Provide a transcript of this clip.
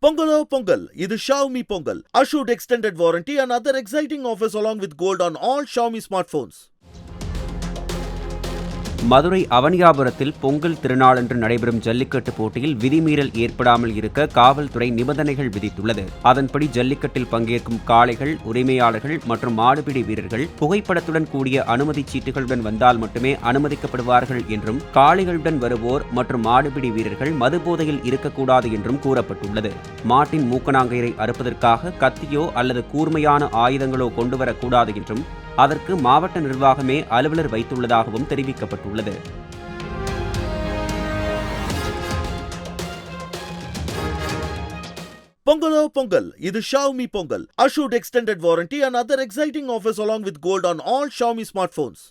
Pongalo Pongal, இது Xiaomi Pongal. Assured extended warranty and other exciting offers along with gold on all Xiaomi smartphones. Madurai அவனியாபுரத்தில் Pongal திருநாளன்று நடைபெறும் ஜல்லிக்கட்டு போட்டியில் விதிமீறல் ஏற்படாமல் இருக்க காவல்துறை நிபந்தனைகள் விதித்துள்ளது. அதன்படி ஜல்லிக்கட்டில் பங்கேற்கும் காளைகள், உரிமையாளர்கள் மற்றும் மாடுபிடி வீரர்கள் புகைப்படத்துடன் கூடிய அனுமதி சீட்டுகளுடன் வந்தால் மட்டுமே அனுமதிக்கப்படுவார்கள் என்றும், காளைகளுடன் வருவோர் மற்றும் மாடுபிடி வீரர்கள் மதுபோதையில் இருக்கக்கூடாது என்றும் கூறப்பட்டுள்ளது. மாட்டின் மூக்கணாங்கயிறை அறுப்பதற்காக கத்தியோ அல்லது கூர்மையான ஆயுதங்களோ கொண்டுவரக்கூடாது என்றும், அதற்கு மாவட்ட நிர்வாகமே அலுவலர் வைத்துள்ளதாகவும் தெரிவிக்கப்பட்டுள்ளது. Pongalo Pongal, இது Xiaomi Pongal. Assured extended warranty and other exciting offers along with gold on all Xiaomi smartphones.